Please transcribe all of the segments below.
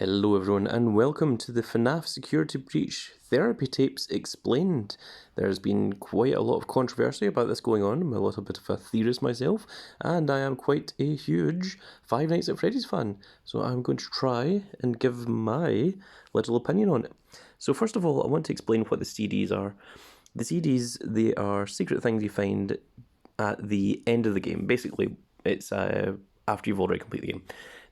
Hello everyone and welcome to the FNAF Security Breach Therapy Tapes Explained. There's been quite a lot of controversy about this going on. I'm a little bit of a theorist myself and I am quite a huge Five Nights at Freddy's fan. So I'm going to try and give my little opinion on it. So first of all, I want to explain what the CDs are. The CDs, they are secret things you find at the end of the game. Basically, it's after you've already completed the game.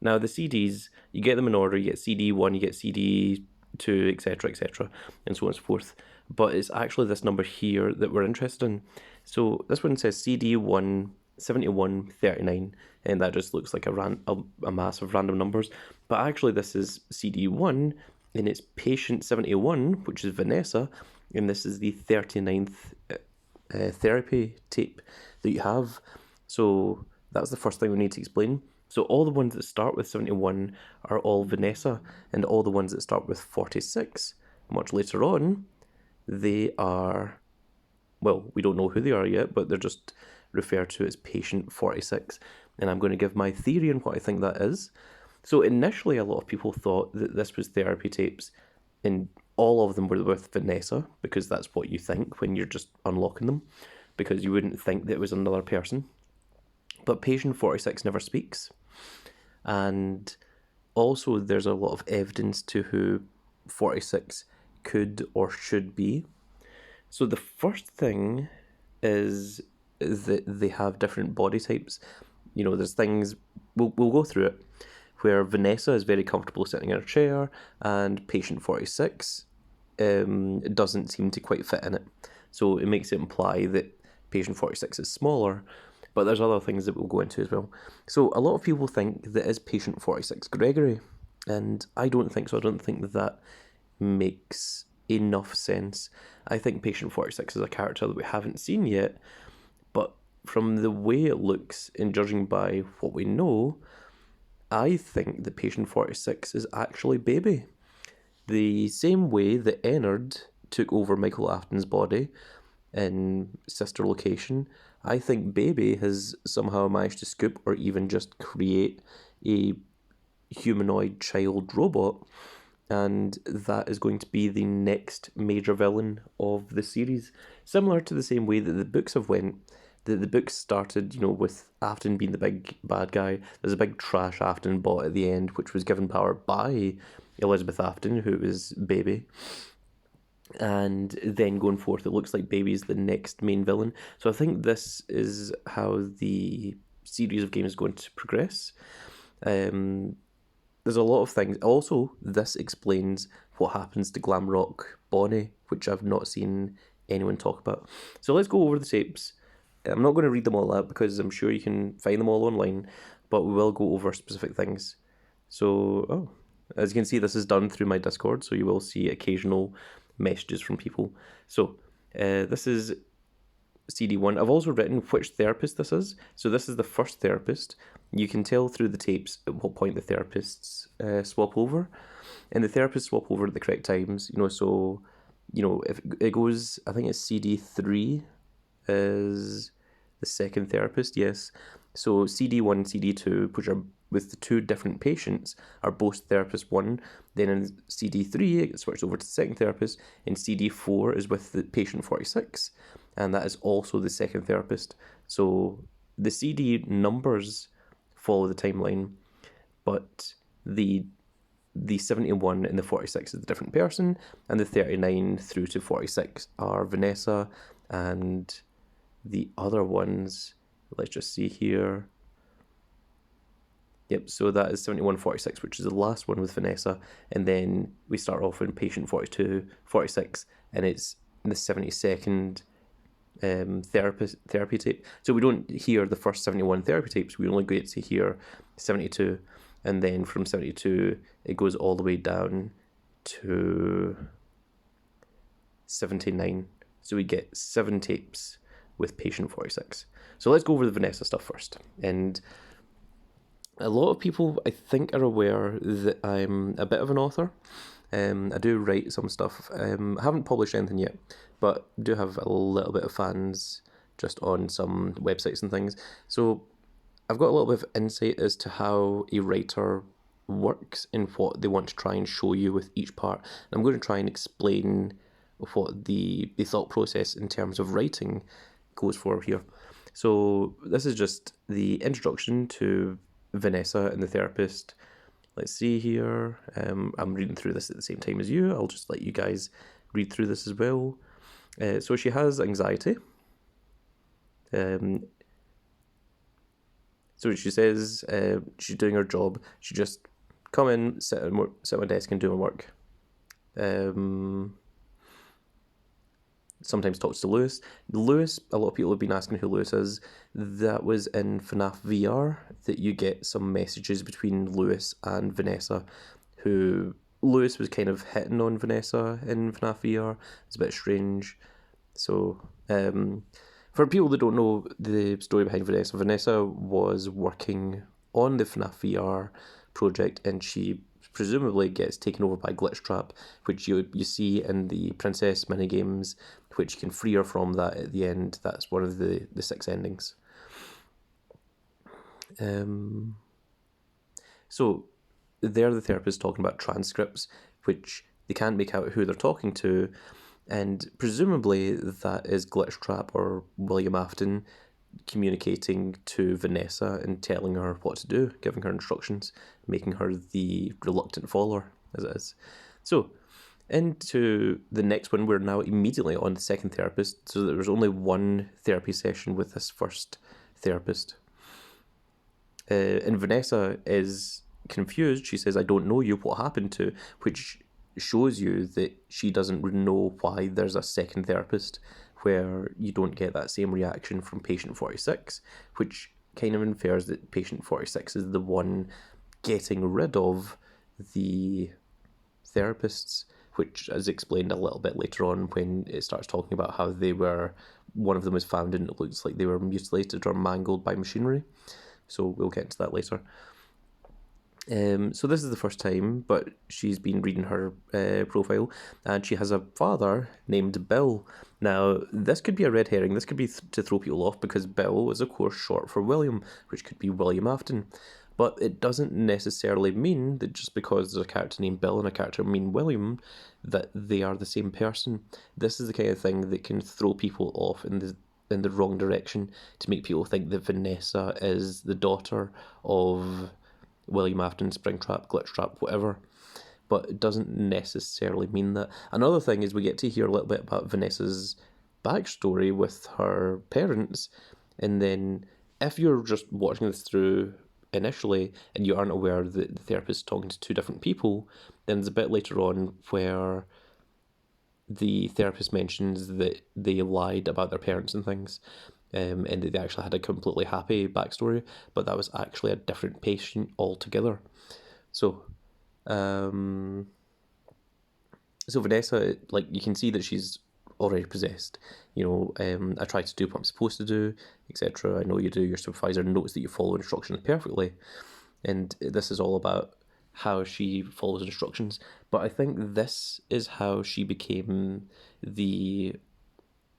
Now, the CDs, you get them in order. You get CD1, you get CD2, etc., and so on and so forth. But it's actually this number here that we're interested in. So this one says CD1, 71, 39, and that just looks like a mass of random numbers. But actually, this is CD1, and it's patient 71, which is Vanessa, and this is the 39th therapy tape that you have. So that's the first thing we need to explain. So all the ones that start with 71 are all Vanessa, and all the ones that start with 46, much later on, they are, well, we don't know who they are yet, but they're just referred to as patient 46. And I'm going to give my theory on what I think that is. So initially, a lot of people thought that this was therapy tapes, and all of them were with Vanessa, because that's what you think when you're just unlocking them, because you wouldn't think that it was another person. But patient 46 never speaks. And also there's a lot of evidence to who 46 could or should be. So the first thing is that they have different body types. You know, there's things, we'll go through it, where Vanessa is very comfortable sitting in a chair and patient 46 doesn't seem to quite fit in it. So it makes it imply that patient 46 is smaller. But there's other things that we'll go into as well. So a lot of people think that is patient 46 Gregory, and I don't think so. I don't think that makes enough sense. I think patient 46 is a character that we haven't seen yet, but from the way it looks and judging by what we know, I think that patient 46 is actually Baby. The same way that Ennard took over Michael Afton's body in Sister Location, I think Baby has somehow managed to scoop or even just create a humanoid child robot, and that is going to be the next major villain of the series. Similar to the same way that the books have went. The books started, you know, with Afton being the big bad guy. There's a big trash Afton bot at the end, which was given power by Elizabeth Afton, who was Baby. And then going forth, it looks like Baby's the next main villain. So I think this is how the series of games is going to progress. There's a lot of things. Also, this explains what happens to Glamrock Bonnie, which I've not seen anyone talk about. So let's go over the tapes. I'm not going to read them all out because I'm sure you can find them all online, but we will go over specific things. So, as you can see, this is done through my Discord, so you will see occasional messages from people. So this is CD1. I've also written which therapist this is. So this is the first therapist. You can tell through the tapes at what point the therapists swap over, and the therapists swap over at the correct times. You know, so you know if it goes, I think it's CD3 is the second therapist. Yes. So CD1, CD2, which are with the two different patients, are both therapist 1. Then in CD3, it gets switched over to the second therapist, and CD4 is with the patient 46, and that is also the second therapist. So the CD numbers follow the timeline, but the 71 and the 46 is the different person, and the 39 through to 46 are Vanessa, and the other ones, let's just see here. Yep, so that is 7146, which is the last one with Vanessa, and then we start off in patient 42, 46, and it's the 72nd therapy tape. So we don't hear the first 71 therapy tapes, we only get to hear 72, and then from 72 it goes all the way down to 79. So we get 7 tapes with patient 46. So let's go over the Vanessa stuff first. And a lot of people, I think, are aware that I'm a bit of an author. I do write some stuff. I haven't published anything yet, but do have a little bit of fans just on some websites and things. So I've got a little bit of insight as to how a writer works and what they want to try and show you with each part. And I'm going to try and explain what the thought process in terms of writing goes for here. So this is just the introduction to Vanessa and the therapist. Let's see here. I'm reading through this at the same time as you. I'll just let you guys read through this as well. So she has anxiety. So she says she's doing her job. She just come in, sit at my desk and do my work. Sometimes talks to Lewis. Lewis, a lot of people have been asking who Lewis is. That was in FNAF VR that you get some messages between Lewis and Vanessa, who Lewis was kind of hitting on Vanessa in FNAF VR. It's a bit strange. So, for people that don't know the story behind Vanessa, Vanessa was working on the FNAF VR project, and she presumably gets taken over by Glitchtrap, which you see in the Princess minigames, which you can free her from that at the end. That's one of the 6 endings. So there the therapist talking about transcripts, which they can't make out who they're talking to, and presumably that is Glitchtrap or William Afton communicating to Vanessa and telling her what to do, giving her instructions, making her the reluctant follower, as it is. So, into the next one, we're now immediately on the second therapist, so there was only one therapy session with this first therapist. And Vanessa is confused. She says, "I don't know you, what happened to?" Which shows you that she doesn't know why there's a second therapist, where you don't get that same reaction from patient 46, which kind of infers that patient 46 is the one getting rid of the therapists, which is explained a little bit later on when it starts talking about how one of them was found and it looks like they were mutilated or mangled by machinery. So we'll get into that later. So this is the first time, but she's been reading her profile, and she has a father named Bill. Now, this could be a red herring. This could be to throw people off, because Bill is, of course, short for William, which could be William Afton. But it doesn't necessarily mean that just because there's a character named Bill and a character named William, that they are the same person. This is the kind of thing that can throw people off in the wrong direction, to make people think that Vanessa is the daughter of William Afton, Springtrap, Glitchtrap, whatever, but it doesn't necessarily mean that. Another thing is we get to hear a little bit about Vanessa's backstory with her parents, and then if you're just watching this through initially and you aren't aware that the therapist is talking to 2 different people, then there's a bit later on where the therapist mentions that they lied about their parents and things, and that they actually had a completely happy backstory, but that was actually a different patient altogether. So, so Vanessa, like, you can see that she's already possessed. I try to do what I'm supposed to do, etc. I know you do. Your supervisor notes that you follow instructions perfectly, and this is all about how she follows instructions. But I think this is how she became the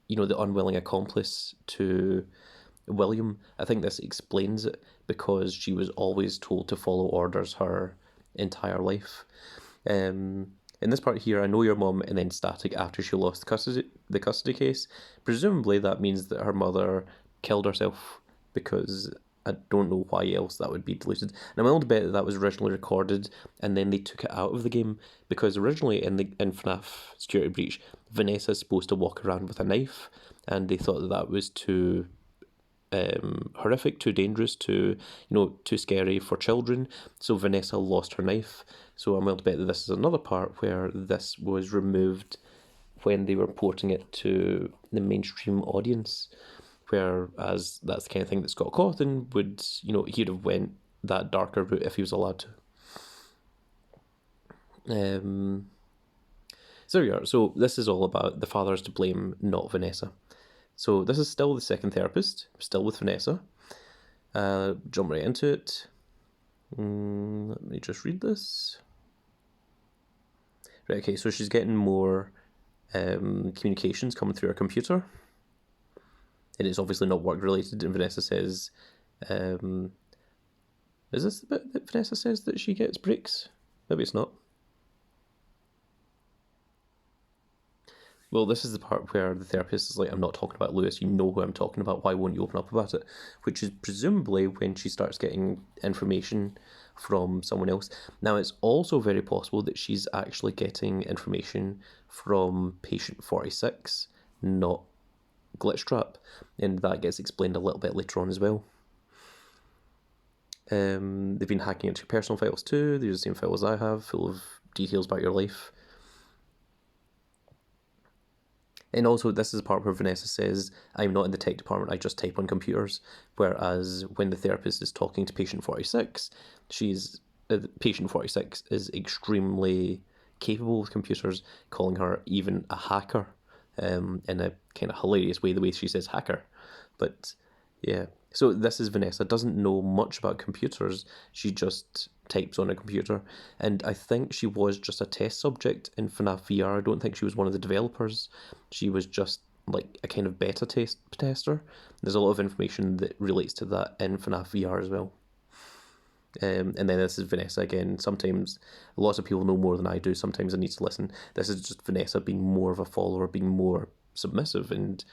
unwilling accomplice to William. I think this explains it, because she was always told to follow orders her entire life. In this part here, I know your mum, and then static after she lost the custody case. Presumably that means that her mother killed herself, because I don't know why else that would be deleted. And I'm willing to bet that was originally recorded and then they took it out of the game, because originally in FNAF Security Breach, Vanessa's supposed to walk around with a knife, and they thought that was too horrific, too dangerous, too scary for children. So Vanessa lost her knife. So I'm willing to bet that this is another part where this was removed when they were porting it to the mainstream audience. Whereas that's the kind of thing that Scott Cawthon would, he'd have went that darker route if he was allowed to. So there we are. So this is all about the father's to blame, not Vanessa. So this is still the second therapist, still with Vanessa. Jump right into it. Let me just read this. Right, okay, so she's getting more communications coming through her computer. And it's obviously not work related, and Vanessa says Is this the bit that Vanessa says that she gets breaks? Maybe it's not. Well, this is the part where the therapist is like, I'm not talking about Lewis, you know who I'm talking about, why won't you open up about it? Which is presumably when she starts getting information from someone else. Now, it's also very possible that she's actually getting information from patient 46, not Glitchtrap, and that gets explained a little bit later on as well. They've been hacking into your personal files too. They're the same files I have, full of details about your life. And also, this is the part where Vanessa says, I'm not in the tech department, I just type on computers. Whereas when the therapist is talking to patient 46, patient 46 is extremely capable with computers, calling her even a hacker, in a kind of hilarious way, the way she says hacker. But yeah, so this is Vanessa, doesn't know much about computers, she just types on a computer, and I think she was just a test subject in FNAF VR. I don't think she was one of the developers. She was just like a kind of beta tester. There's a lot of information that relates to that in FNAF VR as well. And then this is Vanessa again. Sometimes lots of people know more than I do. Sometimes I need to listen. This is just Vanessa being more of a follower, being more submissive, and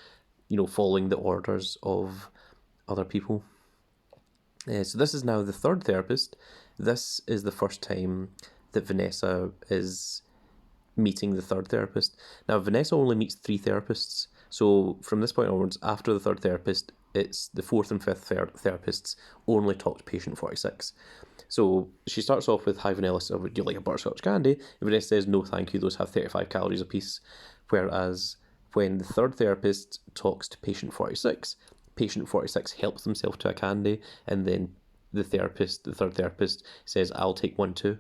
following the orders of other people. So this is now the third therapist. This is the first time that Vanessa is meeting the third therapist. Now, Vanessa only meets 3 therapists. So from this point onwards, after the third therapist, it's the fourth and fifth therapists only talk to patient 46. So she starts off with, hi Vanessa, would you like a butterscotch candy? And Vanessa says, no thank you, those have 35 calories apiece. Whereas when the third therapist talks to patient 46, patient 46 helps himself to a candy, and then the third therapist says, I'll take one too.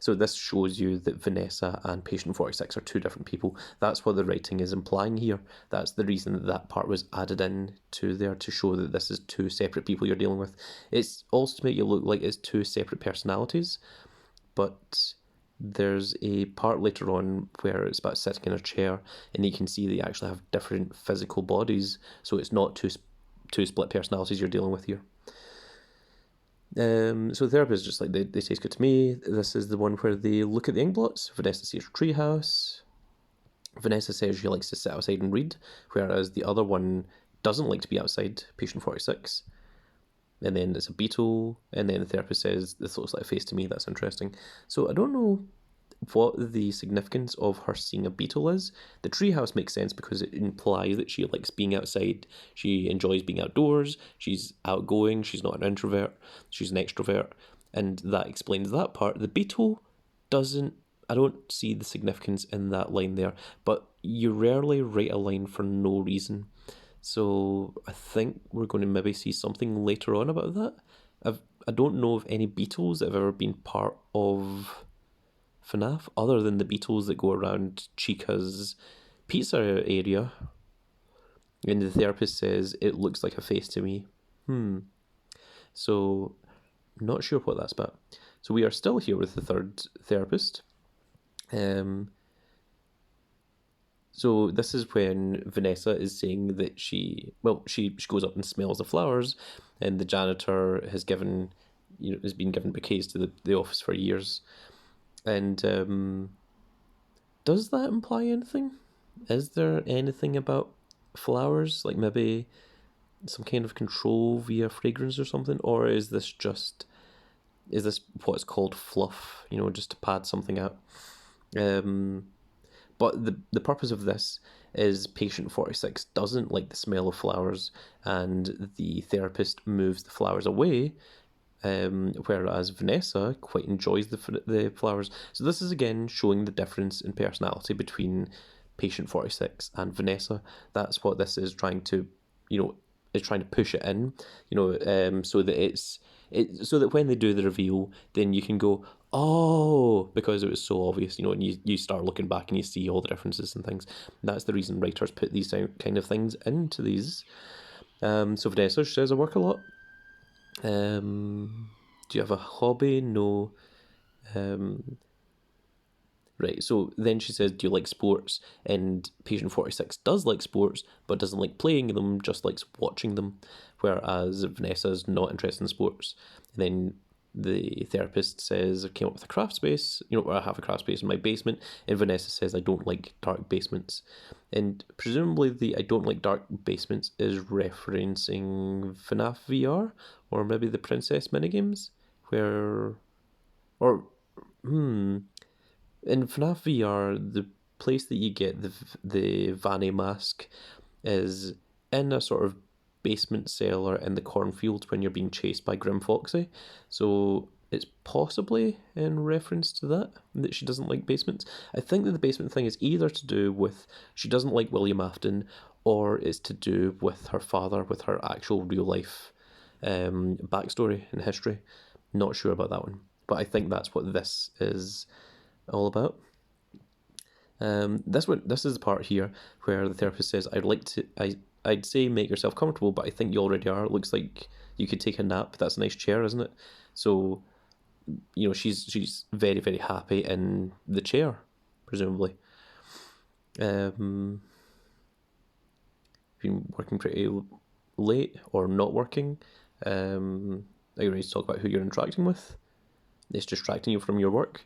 So this shows you that Vanessa and patient 46 are 2 different people. That's what the writing is implying here. That's the reason that part was added in to there, to show that this is 2 separate people you're dealing with. It's also to make it look like it's 2 separate personalities, but there's a part later on where it's about sitting in a chair, and you can see they actually have different physical bodies, so it's not two split personalities you're dealing with here. So the therapist is just like, they taste good to me. This is the one where they look at the ink blots. Vanessa sees her treehouse. Vanessa says she likes to sit outside and read, whereas the other one doesn't like to be outside, patient 46. And then there's a beetle, and then the therapist says, this looks like a face to me, that's interesting. So I don't know what the significance of her seeing a beetle is. The treehouse makes sense because it implies that she likes being outside. She enjoys being outdoors. She's outgoing. She's not an introvert. She's an extrovert. And that explains that part. The beetle doesn't... I don't see the significance in that line there. But you rarely write a line for no reason. So I think we're going to maybe see something later on about that. I don't know of any beetles that have ever been part of FNAF, other than the beetles that go around Chica's pizza area. And the therapist says, it looks like a face to me. So, not sure what that's about. So we are still here with the third therapist. So this is when Vanessa is saying that she goes up and smells the flowers, and the janitor has been given bouquets to the office for years. And does that imply anything? Is there anything about flowers, like maybe some kind of control via fragrance or something, or is this what's called fluff? Just to pad something out. But the purpose of this is patient 46 doesn't like the smell of flowers, and the therapist moves the flowers away. Whereas Vanessa quite enjoys the flowers. So this is again showing the difference in personality between patient 46 and Vanessa. That's what this is trying to, is trying to push it in, so that so that when they do the reveal, then you can go, oh, because it was so obvious, and you start looking back and you see all the differences and things. And that's the reason writers put these kind of things into these. So Vanessa says, I work a lot. Do you have a hobby? No. Right, so then she says, do you like sports? And patient 46 does like sports, but doesn't like playing them, just likes watching them. Whereas Vanessa's not interested in sports. And then the therapist says, I came up with a craft space, I have a craft space in my basement, and Vanessa says, I don't like dark basements. And presumably the I don't like dark basements is referencing FNAF VR, or maybe the Princess minigames, in FNAF VR, the place that you get the Vanny mask is in a sort of basement cellar in the cornfields when you're being chased by Grim Foxy. So it's possibly in reference to that she doesn't like basements. I think that the basement thing is either to do with she doesn't like William Afton, or it's to do with her father, with her actual real life backstory and history. Not sure about that one, but I think that's what this is all about. This is the part here where the therapist says, I'd say make yourself comfortable, but I think you already are. It looks like you could take a nap. That's a nice chair, isn't it? So, she's very, very happy in the chair, presumably. Been working pretty late or not working. Are you ready to talk about who you're interacting with? It's distracting you from your work.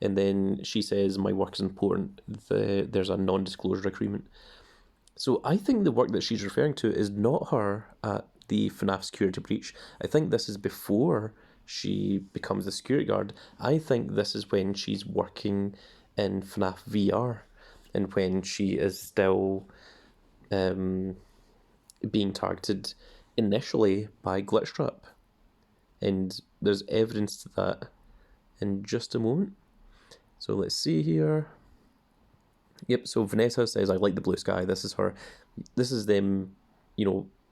And then she says, my work is important. There's a non-disclosure agreement. So I think the work that she's referring to is not her at the FNAF security breach. I think this is before she becomes the security guard. I think this is when she's working in FNAF VR, and when she is still being targeted initially by Glitchtrap. And there's evidence to that in just a moment. So let's see here. Yep, so Vanessa says, I like the blue sky. This is them,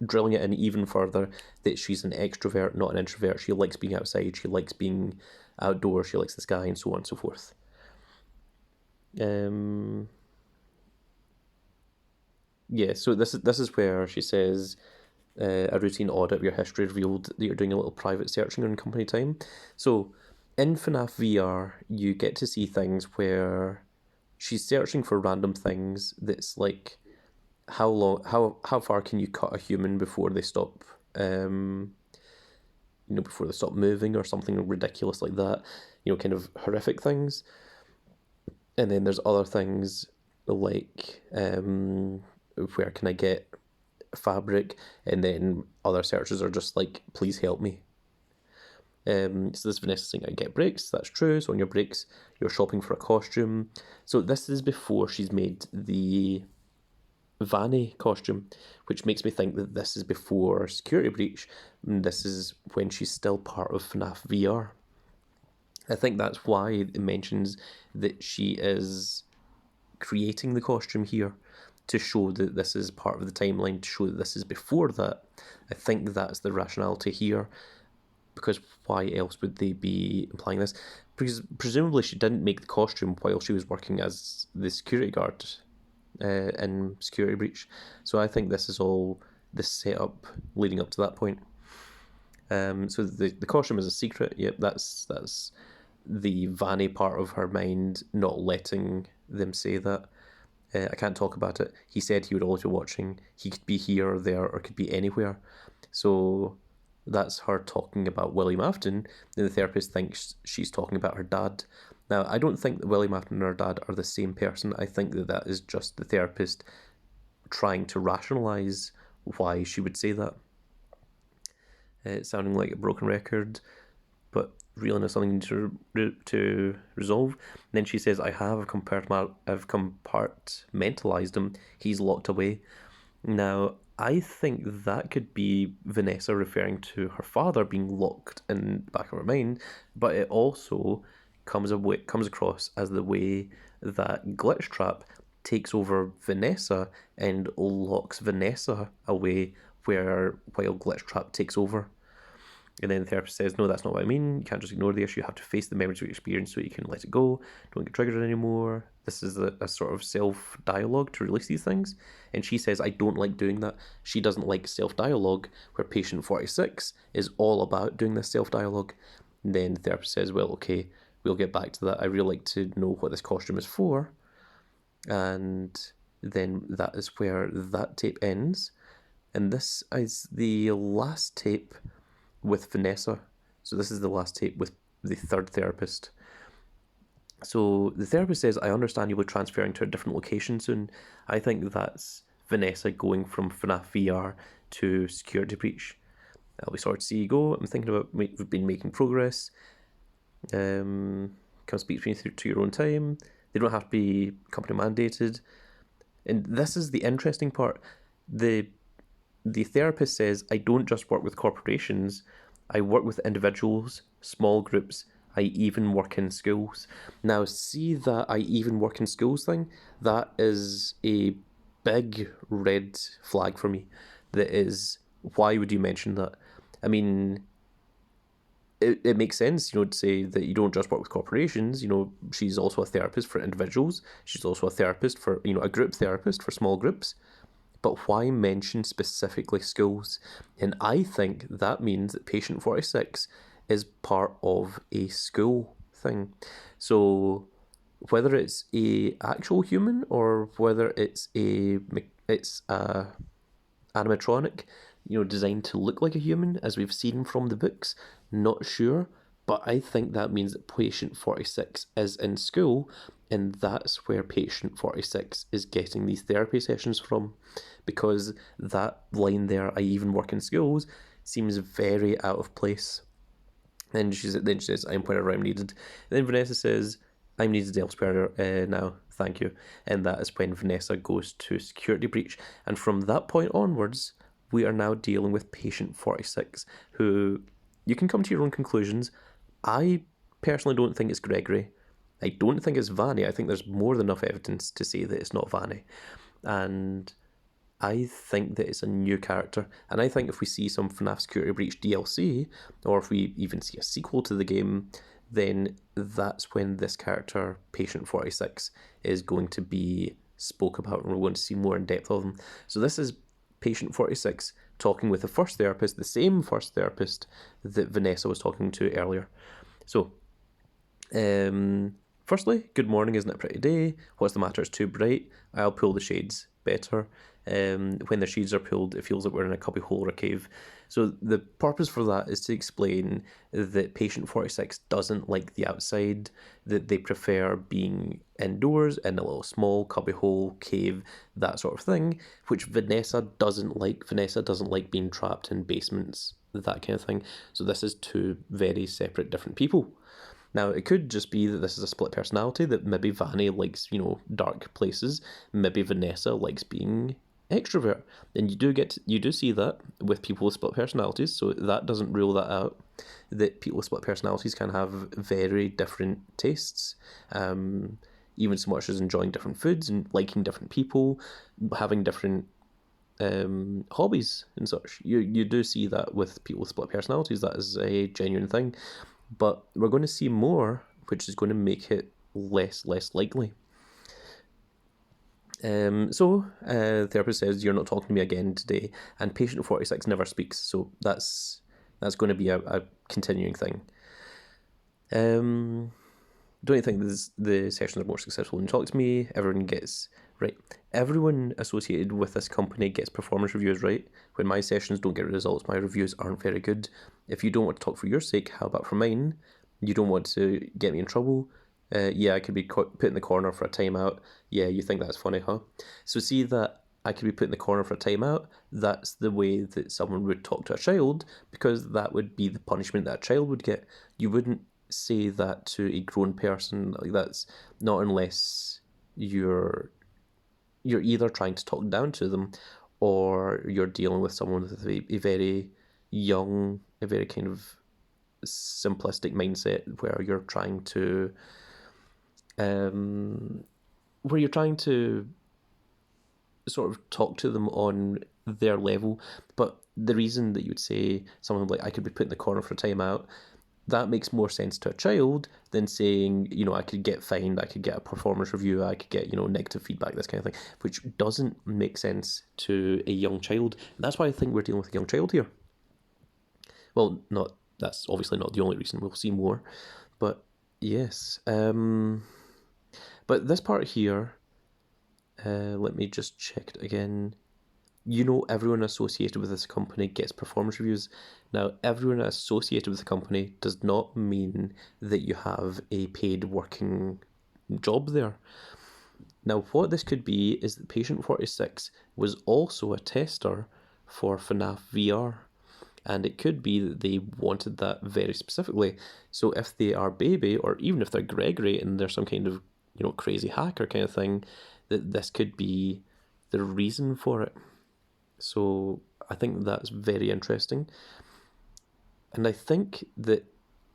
drilling it in even further that she's an extrovert, not an introvert. She likes being outside, she likes being outdoors, she likes the sky, and so on and so forth. Yeah, so this is where she says, a routine audit of your history revealed that you're doing a little private searching on company time. So in FNAF VR, you get to see things where she's searching for random things that's like, how far can you cut a human before they stop before they stop moving, or something ridiculous like that, kind of horrific things. And then there's other things like where can I get fabric, and then other searches are just like, please help me. So this Vanessa saying, I get breaks, that's true. So on your breaks, you're shopping for a costume. So this is before she's made the Vanny costume, which makes me think that this is before security breach. This is when she's still part of FNAF VR. I think that's why it mentions that she is creating the costume here, to show that this is part of the timeline, to show that this is before that. I think that's the rationality here, because why else would they be implying this? Because presumably she didn't make the costume while she was working as the security guard in security breach. So I think this is all the setup leading up to that point. So the costume is a secret. Yep, that's the Vanny part of her mind not letting them say that. I can't talk about it. He said he would always be watching. He could be here or there, or could be anywhere. So that's her talking about William Afton. Then the therapist thinks she's talking about her dad. Now, I don't think that William Afton and her dad are the same person. I think that is just the therapist trying to rationalise why she would say that. It's sounding like a broken record, but really not something to resolve. And then she says, I've compartmentalised him. He's locked away. Now, I think that could be Vanessa referring to her father being locked in the back of her mind, but it also comes across as the way that Glitchtrap takes over Vanessa and locks Vanessa away while Glitchtrap takes over. And then the therapist says, no, that's not what I mean. You can't just ignore the issue. You have to face the memories of your experience so you can let it go. Don't get triggered anymore. This is a sort of self-dialogue to release these things. And she says, I don't like doing that. She doesn't like self-dialogue, where patient 46 is all about doing this self-dialogue. And then the therapist says, well, okay, we'll get back to that. I really like to know what this costume is for. And then that is where that tape ends. And this is the last tape with Vanessa. So this is the last tape with the third therapist. So the therapist says, I understand you'll be transferring to a different location soon. I think that's Vanessa going from FNAF VR to Security Breach. I'll be sorry to see you go. I'm thinking about, we've been making progress. Come speak to me to your own time. They don't have to be company mandated. And this is the interesting part. The therapist says, I don't just work with corporations, I work with individuals, small groups, I even work in schools. Now, see that I even work in schools thing? That is a big red flag for me. That is, why would you mention that? I mean, it makes sense, to say that you don't just work with corporations. She's also a therapist for individuals. She's also a therapist for, a group therapist for small groups. But why mention specifically schools? And I think that means that Patient 46 is part of a school thing. So whether it's a actual human or whether it's a animatronic, designed to look like a human, as we've seen from the books, not sure. But I think that means that Patient 46 is in school, and that's where Patient 46 is getting these therapy sessions from. Because that line there, I even work in schools, seems very out of place. And she says, I'm wherever I'm needed. And then Vanessa says, I'm needed elsewhere now, thank you. And that is when Vanessa goes to Security Breach. And from that point onwards, we are now dealing with Patient 46, who you can come to your own conclusions. I personally don't think it's Gregory. I don't think it's Vanny. I think there's more than enough evidence to say that it's not Vanny. And I think that it's a new character. And I think if we see some FNAF Security Breach DLC, or if we even see a sequel to the game, then that's when this character, Patient 46, is going to be spoke about, and we're going to see more in depth of them. So this is Patient 46 talking with the first therapist, the same first therapist that Vanessa was talking to earlier. So, firstly, good morning, isn't it a pretty day? What's the matter? It's too bright. I'll pull the shades better. When the shades are pulled, it feels like we're in a cubby hole or a cave. So the purpose for that is to explain that Patient 46 doesn't like the outside, that they prefer being indoors in a little small cubby hole, cave, that sort of thing, which Vanessa doesn't like. Vanessa doesn't like being trapped in basements, that kind of thing. So this is two very separate, different people. Now, it could just be that this is a split personality, that maybe Vanny likes, dark places, maybe Vanessa likes being extrovert. And you do see that with people with split personalities, so that doesn't rule that out, that people with split personalities can have very different tastes, even so much as enjoying different foods and liking different people, having different hobbies and such. You do see that with people with split personalities. That is a genuine thing. But we're going to see more, which is going to make it less likely. The therapist says, you're not talking to me again today, and Patient 46 never speaks, so that's going to be a continuing thing. Don't you think the sessions are more successful when you talk to me? Everyone associated with this company gets performance reviews right. When my sessions don't get results, my reviews aren't very good. If you don't want to talk for your sake, how about for mine? You don't want to get me in trouble? Yeah, I could be put in the corner for a timeout. Yeah, you think that's funny, huh? So see that I could be put in the corner for a timeout. That's the way that someone would talk to a child, because that would be the punishment that a child would get. You wouldn't say that to a grown person. Like, that's not unless you're either trying to talk down to them, or you're dealing with someone with a very young, a very kind of simplistic mindset, where you're trying to sort of talk to them on their level. But the reason that you would say something like, I could be put in the corner for a timeout, that makes more sense to a child than saying, I could get fined, I could get a performance review, I could get, negative feedback, this kind of thing, which doesn't make sense to a young child. And that's why I think we're dealing with a young child here. Well, that's obviously not the only reason, we'll see more. But yes. But this part here, let me just check it again. everyone associated with this company gets performance reviews. Now, everyone associated with the company does not mean that you have a paid working job there. Now, what this could be is that Patient 46 was also a tester for FNAF VR. And it could be that they wanted that very specifically. So if they are Baby, or even if they're Gregory and they're some kind of, crazy hacker kind of thing, that this could be the reason for it. So I think that's very interesting. And I think that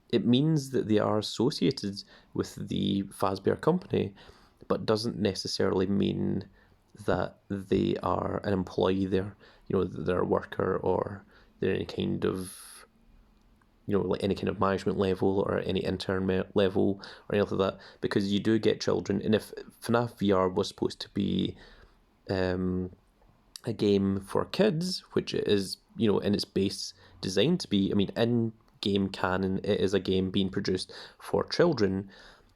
it means that they are associated with the Fazbear company, but doesn't necessarily mean that they are an employee there, that they're a worker or they're any kind of, like any kind of management level or any intern level or anything like that, because you do get children. And if FNAF VR was supposed to be a game for kids, which it is, in its base designed to be, in game canon, it is a game being produced for children,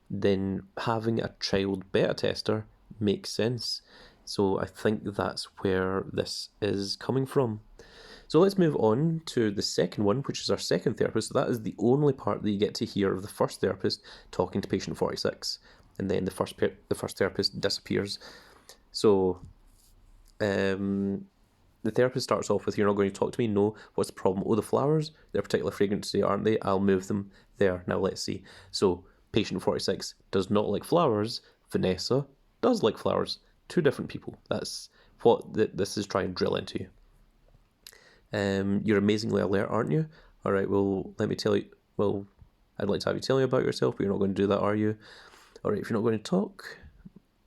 then having a child beta tester makes sense. So I think that's where this is coming from. So let's move on to the second one, which is our second therapist. So that is the only part that you get to hear of the first therapist talking to patient 46, and then the first therapist disappears. So the therapist starts off with, "You're not going to talk to me? No. What's the problem? Oh, the flowers. They're particularly fragrant today, aren't they? I'll move them there. Now let's see." So patient 46 does not like flowers. Vanessa does like flowers. Two different people. That's what this is trying to drill into you. You're amazingly alert, aren't you? All right, well, let me tell you. Well, I'd like to have you tell me about yourself, but you're not going to do that, are you? All right, if you're not going to talk,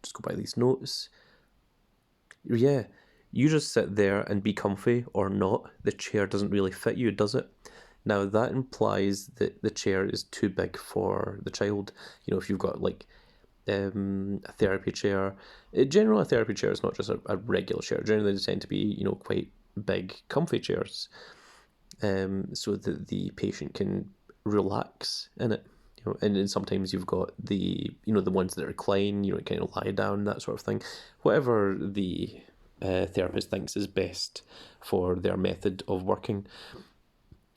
just go by these notes. Yeah, you just sit there and be comfy or not. The chair doesn't really fit you, does it? Now, that implies that the chair is too big for the child. If you've got like a therapy chair, generally a therapy chair is not just a regular chair. Generally, they tend to be, quite big, comfy chairs, so that the patient can relax in it. And then sometimes you've got the the ones that recline, kind of lie down, that sort of thing. Whatever the therapist thinks is best for their method of working.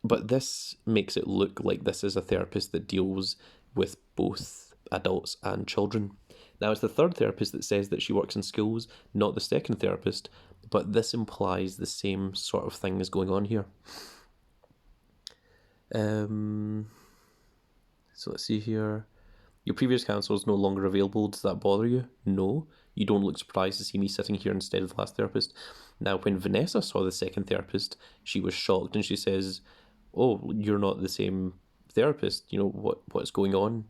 But this makes it look like this is a therapist that deals with both adults and children. Now, it's the third therapist that says that she works in schools, not the second therapist, but this implies the same sort of thing is going on here. So let's see here. Your previous counsellor is no longer available. Does that bother you? No. You don't look surprised to see me sitting here instead of the last therapist. Now, when Vanessa saw the second therapist, she was shocked and she says, "Oh, you're not the same therapist. What's going on?"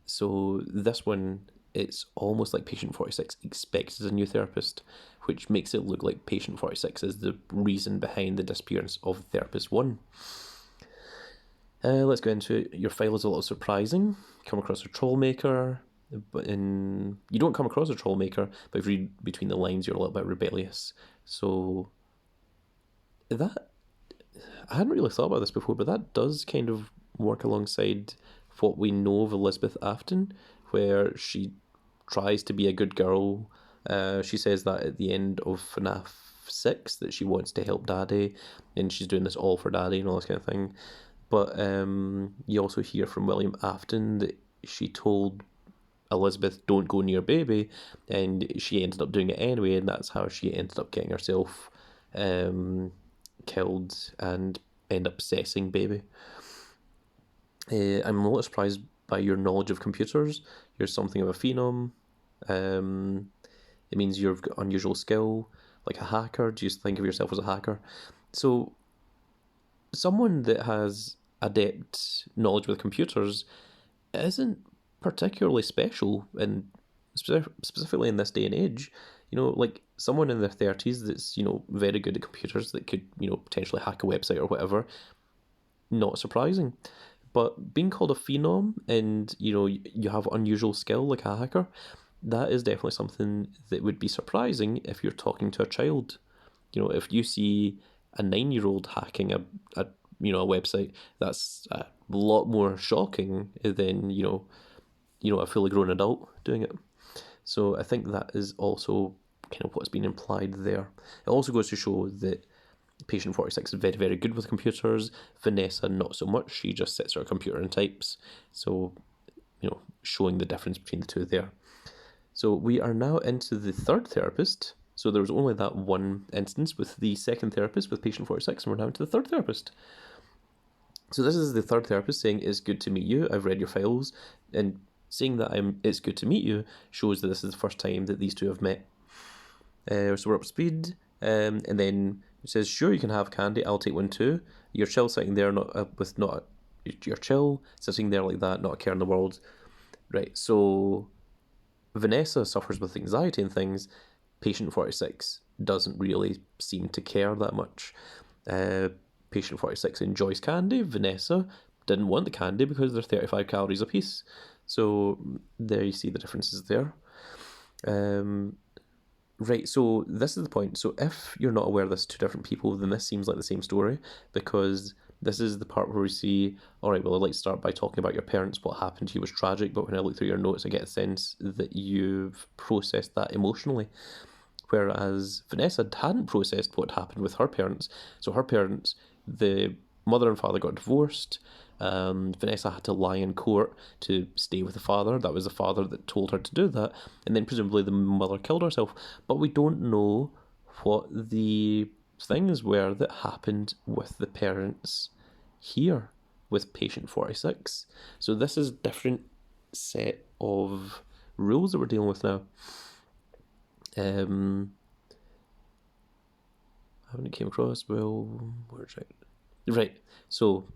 So this one, it's almost like patient 46 expects a new therapist, which makes it look like patient 46 is the reason behind the disappearance of therapist 1. Let's go into it. Your file is a little surprising. Come across a trollmaker, but you don't come across a trollmaker, but if you read between the lines, you're a little bit rebellious. So that, I hadn't really thought about this before, but that does kind of work alongside what we know of Elizabeth Afton, where she tries to be a good girl. She says that at the end of FNAF 6 that she wants to help Daddy, and she's doing this all for Daddy and all this kind of thing. But you also hear from William Afton that she told Elizabeth, "Don't go near Baby," and she ended up doing it anyway, and that's how she ended up getting herself killed and end up possessing Baby. I'm a little surprised by your knowledge of computers. You're something of a phenom. It means you've got unusual skill, like a hacker. Do you think of yourself as a hacker? So someone that has adept knowledge with computers isn't particularly special, and specifically in this day and age. Like someone in their 30s that's very good at computers that could potentially hack a website or whatever. Not surprising. But being called a phenom and you have unusual skill like a hacker, that is definitely something that would be surprising if you're talking to a child. If you see a 9-year-old hacking a website, that's a lot more shocking than a fully grown adult doing it. So I think that is also kind of what's been implied there. It also goes to show that patient 46 is very, very good with computers. Vanessa, not so much. She just sits at her computer and types. So, showing the difference between the two there. So we are now into the third therapist. So there was only that one instance with the second therapist with patient 46, and we're now into the third therapist. So this is the third therapist saying, "It's good to meet you. I've read your files." And saying that "it's good to meet you" shows that this is the first time that these two have met. So we're up to speed. And then it says, "Sure, you can have candy. I'll take one too. You're chill sitting there, you're chill sitting there like that, not a care in the world." Right, so Vanessa suffers with anxiety and things. Patient 46 doesn't really seem to care that much. Patient 46 enjoys candy. Vanessa didn't want the candy because they're 35 calories a piece. So there you see the differences there. Right, so this is the point. So if you're not aware there's two different people, then this seems like the same story, because this is the part where we see, all right, well, I'd like to start by talking about your parents. What happened to you was tragic, but when I look through your notes, I get a sense that you've processed that emotionally. Whereas Vanessa hadn't processed what happened with her parents. So her parents, the mother and father got divorced. Vanessa had to lie in court to stay with the father. That was the father that told her to do that. And then presumably the mother killed herself. But we don't know what the things were that happened with the parents here with patient 46. So this is a different set of rules that we're dealing with now. I haven't came across, well, where's it? Right, so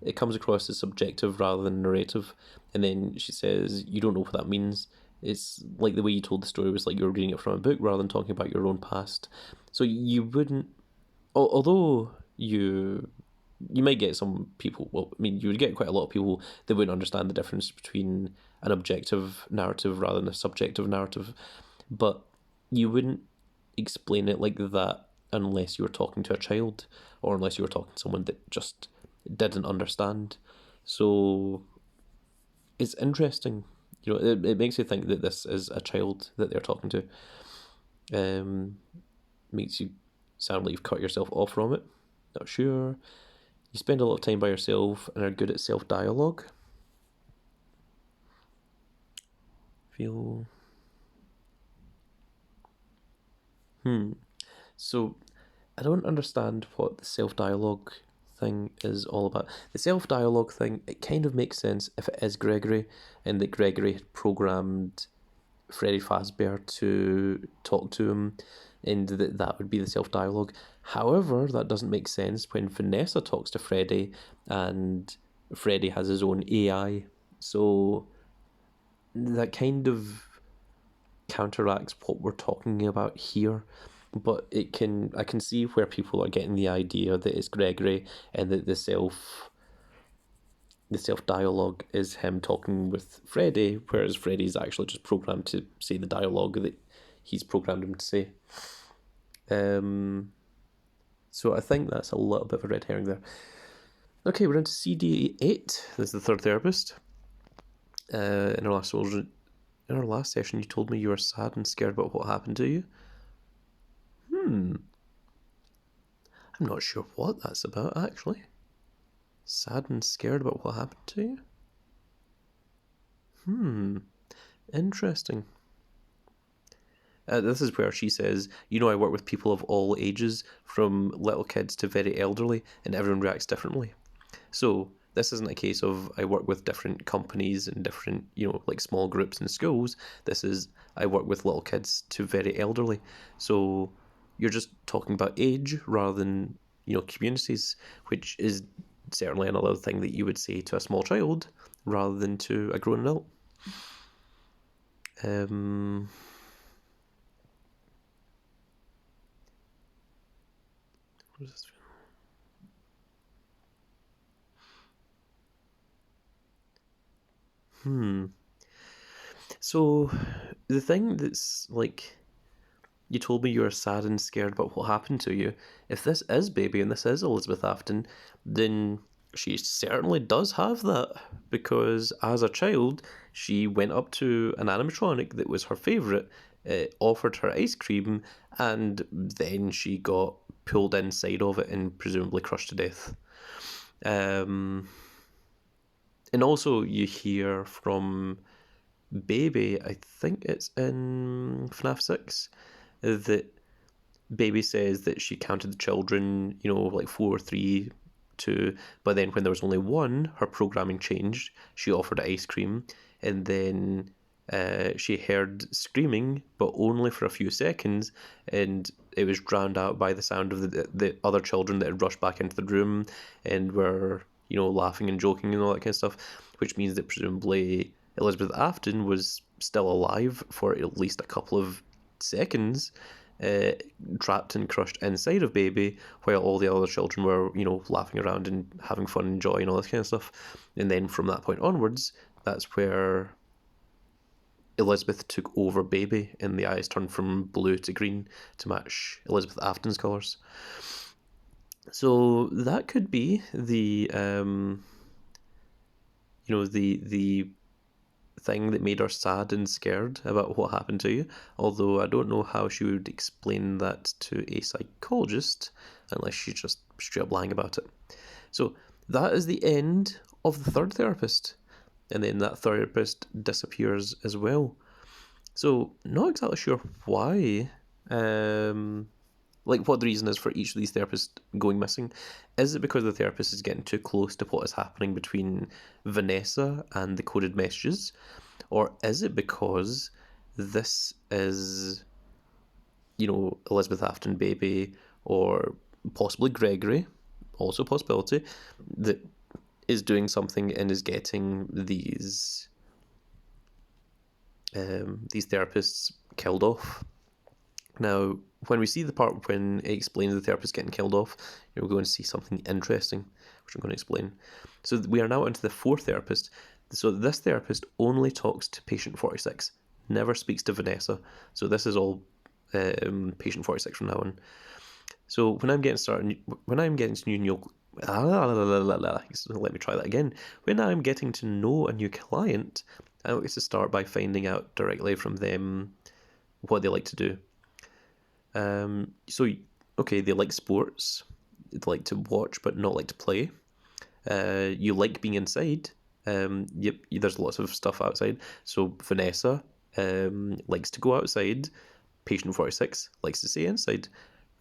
it comes across as subjective rather than narrative, and then she says, "You don't know what that means." It's like the way you told the story was like you were reading it from a book rather than talking about your own past. So you wouldn't, although you might get some people, you would get quite a lot of people that wouldn't understand the difference between an objective narrative rather than a subjective narrative, but you wouldn't explain it like that unless you were talking to a child or unless you were talking to someone that just didn't understand. So it's interesting. It makes you think that this is a child that they're talking to. Makes you sound like you've cut yourself off from it. Not sure. You spend a lot of time by yourself and are good at self-dialogue. So I don't understand what the self-dialogue thing is all about. The self-dialogue thing, it kind of makes sense if it is Gregory, and that Gregory had programmed Freddy Fazbear to talk to him, and that would be the self-dialogue. However, that doesn't make sense when Vanessa talks to Freddy, and Freddy has his own AI. So that kind of counteracts what we're talking about here. But I can see where people are getting the idea that it's Gregory and that the self dialogue is him talking with Freddy, whereas Freddy's actually just programmed to say the dialogue that he's programmed him to say. So I think that's a little bit of a red herring there. Okay, we're into CD8. This is the third therapist. In our last session, you told me you were sad and scared about what happened to you. I'm not sure what that's about, actually. Sad and scared about what happened to you? Interesting. This is where she says, "I work with people of all ages, from little kids to very elderly, and everyone reacts differently." So this isn't a case of I work with different companies and different, like small groups in schools. This is I work with little kids to very elderly. So you're just talking about age rather than, communities, which is certainly another thing that you would say to a small child rather than to a grown adult. What is this? So the thing that's like, you told me you were sad and scared about what happened to you. If this is Baby and this is Elizabeth Afton, then she certainly does have that, because as a child, she went up to an animatronic that was her favourite offered her ice cream, and then she got pulled inside of it and presumably crushed to death. And also you hear from Baby, I think it's in FNAF 6, that Baby says that she counted the children, like 4, 3, 2, but then when there was only one, her programming changed. She offered ice cream, and then she heard screaming, but only for a few seconds, and it was drowned out by the sound of the other children that had rushed back into the room and were, laughing and joking and all that kind of stuff, which means that presumably Elizabeth Afton was still alive for at least a couple of seconds, trapped and crushed inside of Baby, while all the other children were, laughing around and having fun and joy and all this kind of stuff. And then from that point onwards, that's where Elizabeth took over Baby, and the eyes turned from blue to green to match Elizabeth Afton's colours. So that could be the the thing that made her sad and scared about what happened to you, although I don't know how she would explain that to a psychologist unless she's just straight up lying about it. So that is the end of the third therapist, and then that therapist disappears as well. So not exactly sure why, what the reason is for each of these therapists going missing. Is it because the therapist is getting too close to what is happening between Vanessa and the coded messages? Or is it because this is, Elizabeth Afton Baby, or possibly Gregory, also a possibility, that is doing something and is getting these therapists killed off? Now, when we see the part when it explains the therapist getting killed off, you're going to see something interesting, which I'm going to explain. So we are now into the fourth therapist. So this therapist only talks to patient 46, never speaks to Vanessa. So this is all patient 46 from now on. So when I'm getting to let me try that again. When I'm getting to know a new client, I want to start by finding out directly from them what they like to do. They like sports. They like to watch, but not like to play. You like being inside. Yep, there's lots of stuff outside. So Vanessa likes to go outside. Patient 46 likes to stay inside.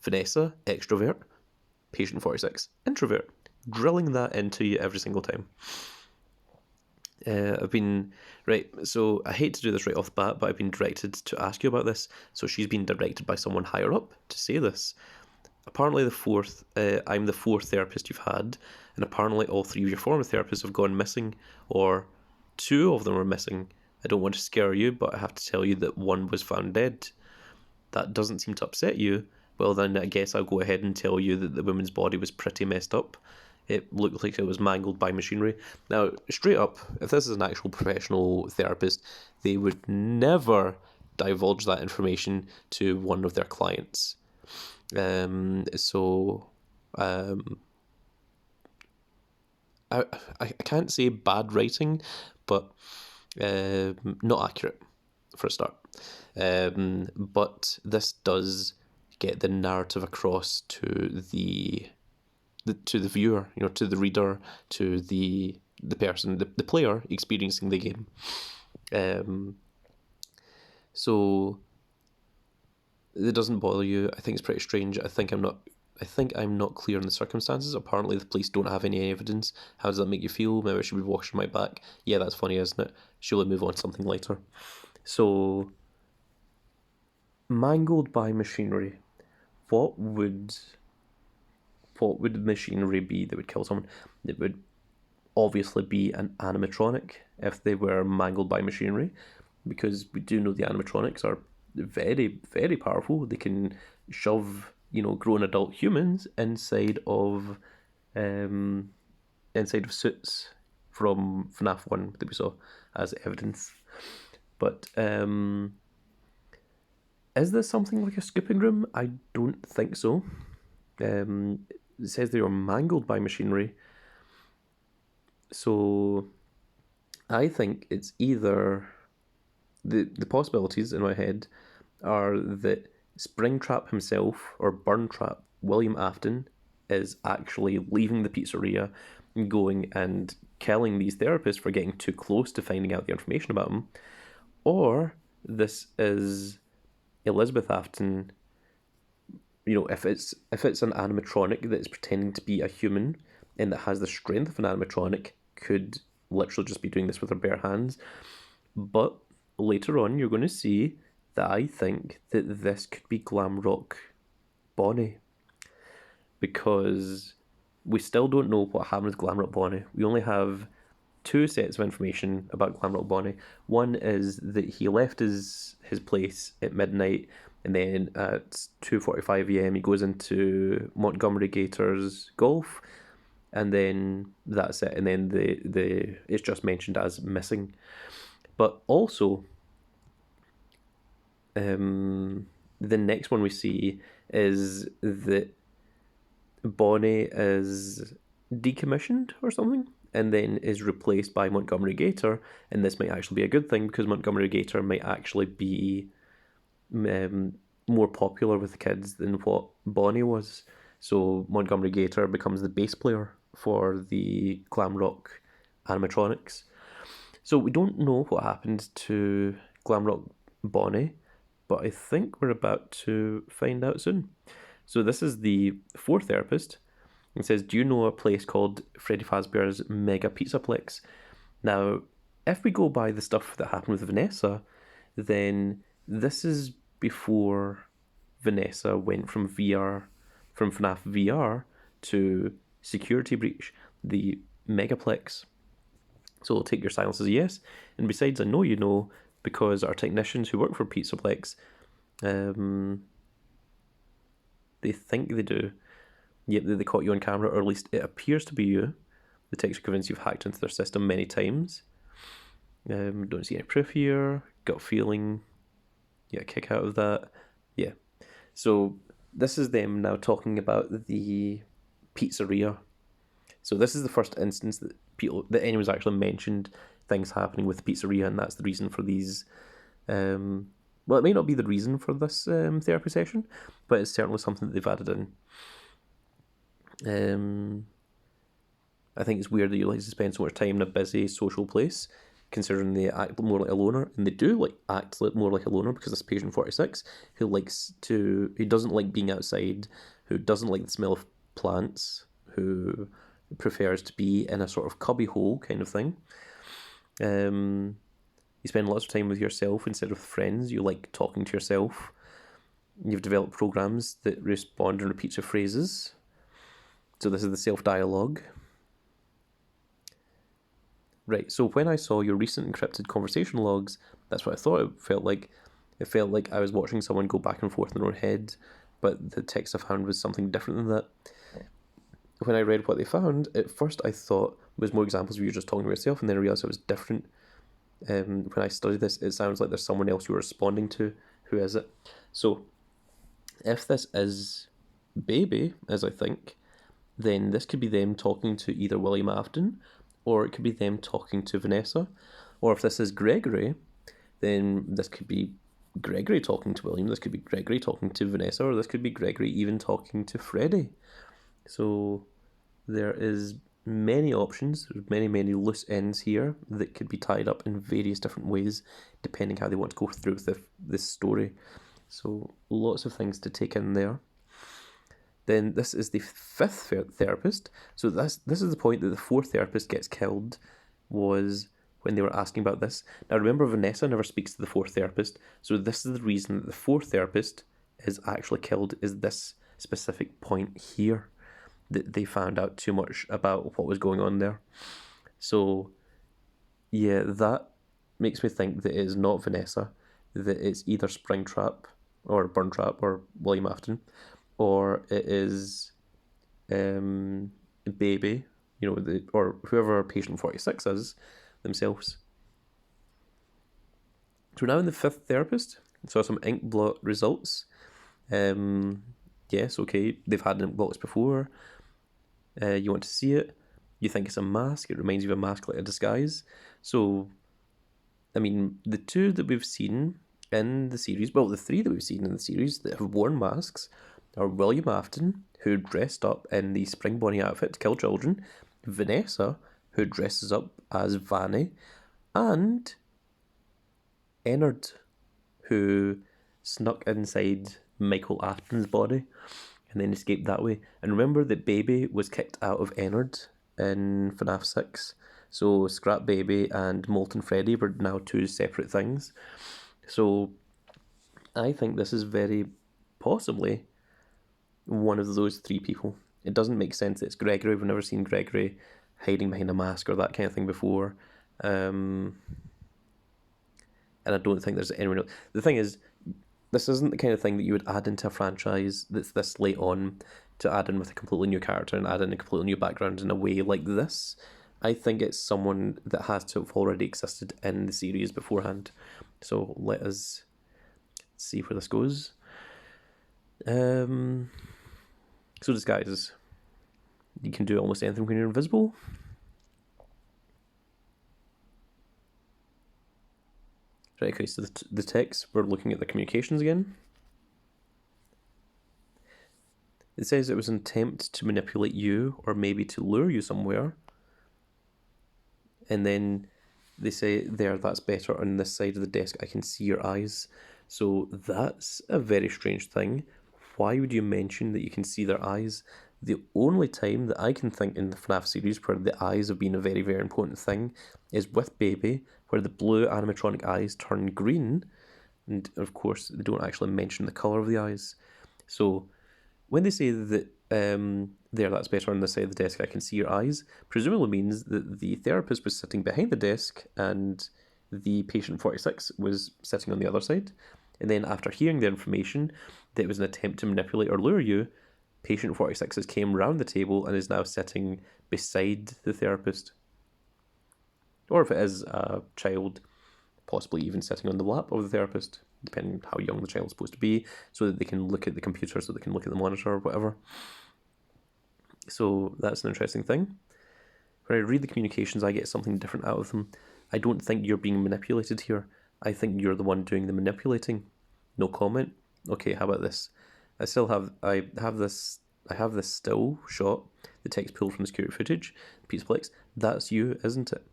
Vanessa, extrovert. Patient 46, introvert. Drilling that into you every single time. So I hate to do this right off the bat, but I've been directed to ask you about this. So she's been directed by someone higher up to say this. Apparently I'm the fourth therapist you've had, and apparently all three of your former therapists have gone missing, or two of them are missing. I don't want to scare you, but I have to tell you that one was found dead. That doesn't seem to upset you. Well, then I guess I'll go ahead and tell you that the woman's body was pretty messed up. It looked like it was mangled by machinery. Now, straight up, if this is an actual professional therapist, they would never divulge that information to one of their clients. I can't say bad writing, but not accurate for a start. But this does get the narrative across to the viewer, to the reader, to the person, the player experiencing the game. So it doesn't bother you. I think it's pretty strange. I think I'm not clear on the circumstances. Apparently the police don't have any evidence. How does that make you feel? Maybe I should be washing my back. Yeah, that's funny, isn't it? She'll move on to something later. So, mangled by machinery. What would machinery be that would kill someone? It would obviously be an animatronic if they were mangled by machinery, because we do know the animatronics are very, very powerful. They can shove, grown adult humans inside of suits from FNAF 1 that we saw as evidence. But is this something like a scooping room? I don't think so. It says they were mangled by machinery. So I think it's either the possibilities in my head are that Springtrap himself, or Burntrap, William Afton, is actually leaving the pizzeria and going and killing these therapists for getting too close to finding out the information about him, or this is Elizabeth Afton. If it's an animatronic that is pretending to be a human and that has the strength of an animatronic, could literally just be doing this with her bare hands. But later on, you're going to see that I think that this could be Glamrock Bonnie, because we still don't know what happened with Glamrock Bonnie. We only have two sets of information about Glamrock Bonnie. One is that he left his place at midnight, and then at 2:45 a.m. he goes into Montgomery Gators golf, and then that's it. And then the it's just mentioned as missing. But also, the next one we see is that Bonnie is decommissioned or something, and then is replaced by Montgomery Gator. And this might actually be a good thing, because Montgomery Gator might actually be more popular with the kids than what Bonnie was. So Montgomery Gator becomes the bass player for the Glamrock animatronics. So we don't know what happened to Glamrock Bonnie, but I think we're about to find out soon. So this is the fourth therapist. It says, do you know a place called Freddy Fazbear's Mega Pizzaplex? Now, if we go by the stuff that happened with Vanessa, then this is before Vanessa went from FNAF VR to Security Breach, the Megaplex. So we'll take your silence as a yes. And besides, I know you know, because our technicians who work for Pizzaplex, they think they do. Yep, they caught you on camera, or at least it appears to be you. The techs are convinced you've hacked into their system many times. Don't see any proof here. Gut feeling. Yeah, kick out of that. Yeah. So this is them now talking about the pizzeria. So this is the first instance that anyone's actually mentioned things happening with the pizzeria, and that's the reason for these. Well, it may not be the reason for this therapy session, but it's certainly something that they've added in. I think it's weird that you like to spend so much time in a busy social place, considering they act more like a loner, and they do act more like a loner, because this patient 46 who doesn't like being outside, who doesn't like the smell of plants, who prefers to be in a sort of cubby hole kind of thing. You spend lots of time with yourself instead of friends. You like talking to yourself. You've developed programs that respond and repeat your phrases. So this is the self-dialogue. Right, so when I saw your recent encrypted conversation logs, that's what I thought it felt like. It felt like I was watching someone go back and forth in their own head, but the text I found was something different than that. When I read what they found, at first I thought it was more examples of you just talking to yourself, and then I realised it was different. When I studied this, it sounds like there's someone else you're responding to. Who is it? So, if this is Baby, as I think, then this could be them talking to either William Afton, or it could be them talking to Vanessa. Or if this is Gregory, then this could be Gregory talking to William, this could be Gregory talking to Vanessa, or this could be Gregory even talking to Freddy. So there is many options, there's many loose ends here that could be tied up in various different ways, depending how they want to go through with this story. So lots of things to take in there. Then this is the fifth therapist. So this is the point that the fourth therapist gets killed, was when they were asking about this. Now remember, Vanessa never speaks to the fourth therapist, so this is the reason that the fourth therapist is actually killed, is this specific point here, that they found out too much about what was going on there. So yeah, that makes me think that it is not Vanessa, that it's either Springtrap or Burntrap or William Afton, or it is Baby, or whoever patient 46 is themselves. So we're now in the fifth therapist. So some ink blot results. Yes, okay, they've had ink blots before. You want to see it. You think it's a mask. It reminds you of a mask, like a disguise. So, I mean, the two that we've seen in the series, well, the three that we've seen in the series that have worn masks are William Afton, who dressed up in the Spring Bonnie outfit to kill children, Vanessa, who dresses up as Vanny, and Ennard, who snuck inside Michael Afton's body and then escaped that way. And remember that Baby was kicked out of Ennard in FNAF 6. So Scrap Baby and Molten Freddy were now two separate things. So I think this is very possibly one of those three people. It doesn't make sense that it's Gregory. We've never seen Gregory hiding behind a mask or that kind of thing before. And I don't think there's anyone else. The thing is, this isn't the kind of thing that you would add into a franchise that's this late on to add in with a completely new character and add in a completely new background in a way like this. I think it's someone that has to have already existed in the series beforehand. So let us see where this goes. So disguises. You can do almost anything when you're invisible. Right, okay, so the text, we're looking at the communications again. It says it was an attempt to manipulate you or maybe to lure you somewhere. And then they say, there, that's better. On this side of the desk, I can see your eyes. So that's a very strange thing. Why would you mention that you can see their eyes? The only time that I can think in the FNAF series where the eyes have been a very, very important thing is with Baby, where the blue animatronic eyes turn green. And of course, they don't actually mention the colour of the eyes. So when they say that, there, that's better on this side of the desk, I can see your eyes, presumably means that the therapist was sitting behind the desk and the patient 46 was sitting on the other side. And then after hearing the information that it was an attempt to manipulate or lure you, patient 46 has came round the table and is now sitting beside the therapist. Or if it is a child, possibly even sitting on the lap of the therapist, depending on how young the child's supposed to be, so that they can look at the computer, so they can look at the monitor or whatever. So that's an interesting thing. When I read the communications, I get something different out of them. I don't think you're being manipulated here. I think you're the one doing the manipulating. No comment. Okay, how about this? I have this still shot, the text pulled from the security footage, the piece of flex. That's you, isn't it?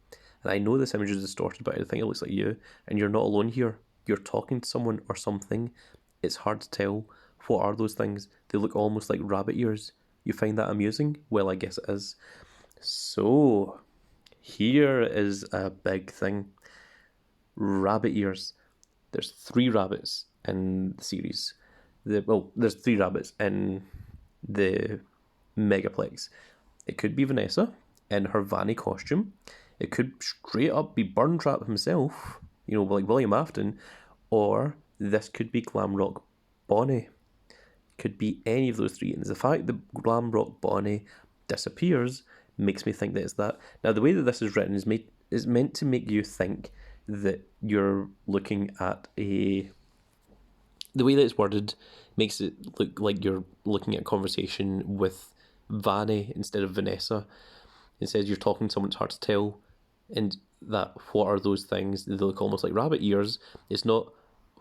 And I know this image is distorted, but I think it looks like you. And you're not alone here. You're talking to someone or something. It's hard to tell. What are those things? They look almost like rabbit ears. You find that amusing? Well, I guess it is. So, here is a big thing. Rabbit ears. There's 3 rabbits in the series. There's 3 rabbits in the Megaplex. It could be Vanessa in her Vanny costume. It could straight up be Burntrap himself, like William Afton, or this could be Glamrock Bonnie. Could be any of those 3. And the fact that Glamrock Bonnie disappears makes me think that it's that. Now, the way that this is written is meant to make you think that you're looking at the way that it's worded makes it look like you're looking at a conversation with Vanny instead of Vanessa. It says you're talking to someone, it's hard to tell, and that what are those things? They look almost like rabbit ears. It's not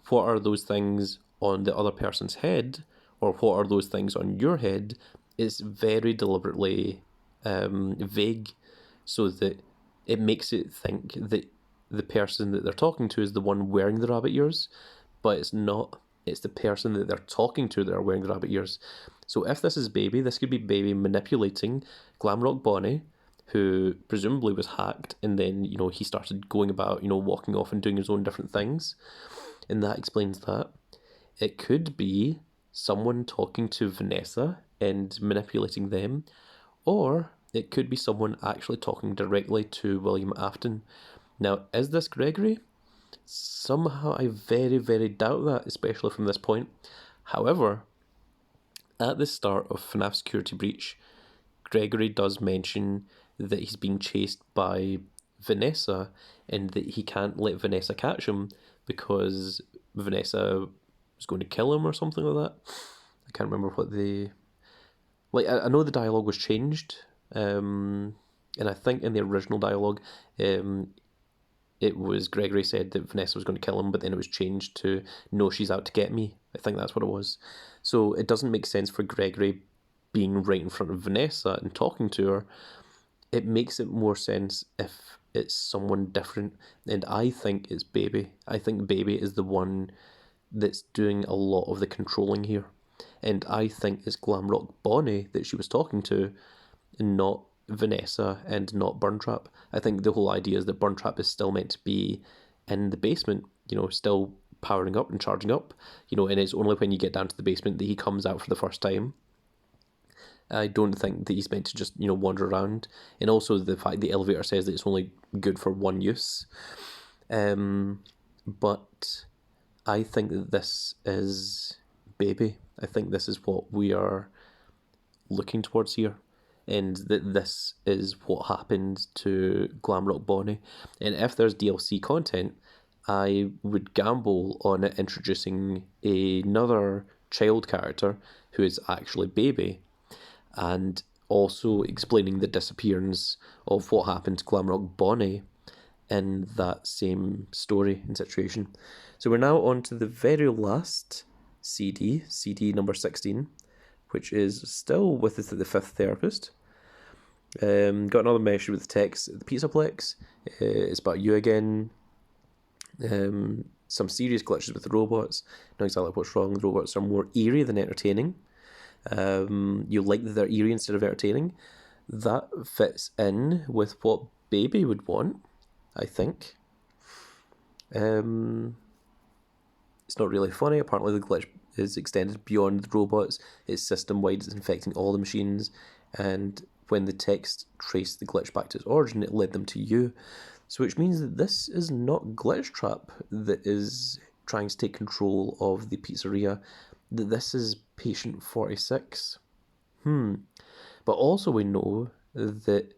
what are those things on the other person's head, or what are those things on your head. It's very deliberately vague, so that it makes it think that the person that they're talking to is the one wearing the rabbit ears, but it's not. It's the person that they're talking to that are wearing the rabbit ears. So if this is Baby, this could be Baby manipulating Glamrock Bonnie, who presumably was hacked, and then, he started going about, walking off and doing his own different things, and that explains that. It could be someone talking to Vanessa and manipulating them, or it could be someone actually talking directly to William Afton. Now, is this Gregory? Somehow I very, very doubt that, especially from this point. However, at the start of FNAF Security Breach, Gregory does mention that he's being chased by Vanessa and that he can't let Vanessa catch him because Vanessa was going to kill him or something like that. I can't remember what the... I know the dialogue was changed, and I think in the original dialogue, it was Gregory said that Vanessa was going to kill him, but then it was changed to no, she's out to get me. I think that's what it was. So it doesn't make sense for Gregory being right in front of Vanessa and talking to her. It makes it more sense if it's someone different, and I think it's Baby. I think Baby is the one that's doing a lot of the controlling here, and I think it's Glamrock Bonnie that she was talking to, and not Vanessa and not Burntrap. I think the whole idea is that Burntrap is still meant to be in the basement, still powering up and charging up, and it's only when you get down to the basement that he comes out for the first time. I don't think that he's meant to just, wander around. And also the fact the elevator says that it's only good for one use. But I think that this is Baby. I think this is what we are looking towards here. And that this is what happened to Glamrock Bonnie. And if there's DLC content, I would gamble on it introducing another child character who is actually Baby, and also explaining the disappearance of what happened to Glamrock Bonnie in that same story and situation. So we're now on to the very last CD number 16, which is still with the fifth therapist. Got another message with the text. The Pizzaplex, it's about you again. Some serious glitches with the robots. Not exactly what's wrong. The robots are more eerie than entertaining. You like that they're eerie instead of entertaining. That fits in with what Baby would want, I think. It's not really funny. Apparently the glitch is extended beyond the robots. It's system-wide. It's infecting all the machines. And when the text traced the glitch back to its origin, it led them to you. So which means that this is not Glitchtrap that is trying to take control of the pizzeria, that this is Patient 46. But also we know that